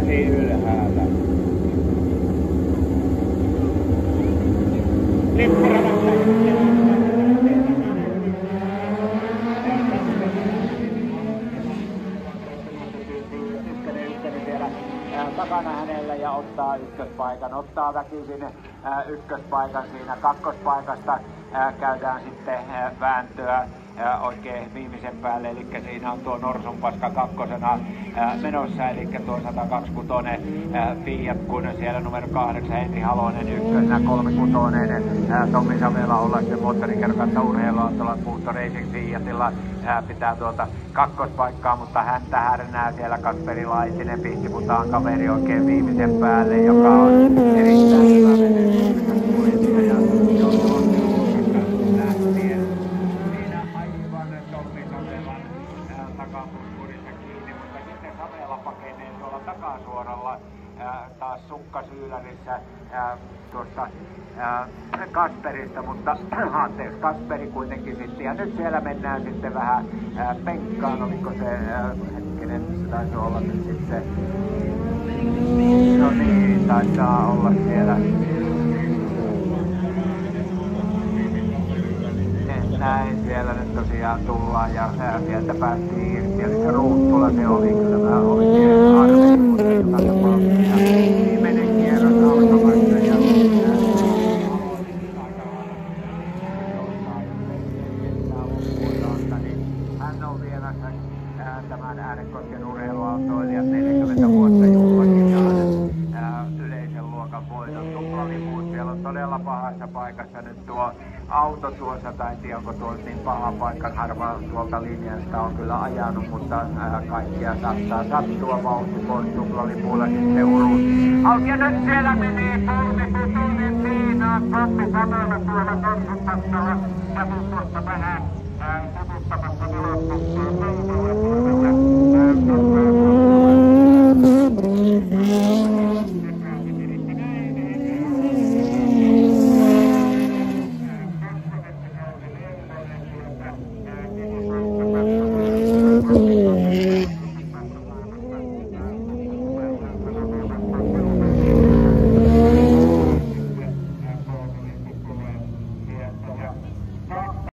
käsi ylhäällä. Lippuradassa takana hänellä ja ottaa ykköspaikan. Ottaa väkisin ykköspaikan siinä. Kakkospaikasta käydään sitten vääntöä oikein viimeisen päälle, eli siinä on tuo Norsunpaska kakkosena menossa, eli tuo 126 Fiat, kun siellä numero 8 Henri Halonen ykkösenä, 36 Tommi Savela olla sitten moottorikerrokantta urheiluautolla Puutto Racing Fiatilla pitää tuota kakkospaikkaa, mutta häntä härnää siellä Kasperi Laitinen, Pihtiputaan kaveri oikein viimeisen päälle, joka on erittäin hyvä kuljettaja. Takasuoralla taas sukkasyylärissä tuosta Kasperista, mutta anteeksi, Kasperi kuitenkin sitten. Ja nyt siellä mennään sitten vähän penkkaan, oliko se hetkinen, se taisi olla nyt sitten. No niin, taitaa olla siellä. Näin siellä nyt tosiaan tullaan ja sieltä päästiin irti. Eli se Ruuttula se oli kyllä vähän oikein harmi, mutta joka tapauksessa viimeinen kierros alkamassa ja hän on viemässä tämän Äänekosken urheiluautoilijan 40 vuotta juhlakinaan yleisen luokan voiton tuplalipuun. Siellä on todella pahassa paikassa nyt tuo auto tuossa, tai en tiedä onko tuo niin paha paikka, harvaan tuolta linjasta on kyllä ajanut, mutta kaikkia saattaa sattua, vauhti pois tuplalipuulla sitten uruun. Ja nyt siellä menee Polvi siinä, Koppi Savela tuolla Norsunpaskalla, ja tuossa vähän tututtamassa vilostuksia Peidolle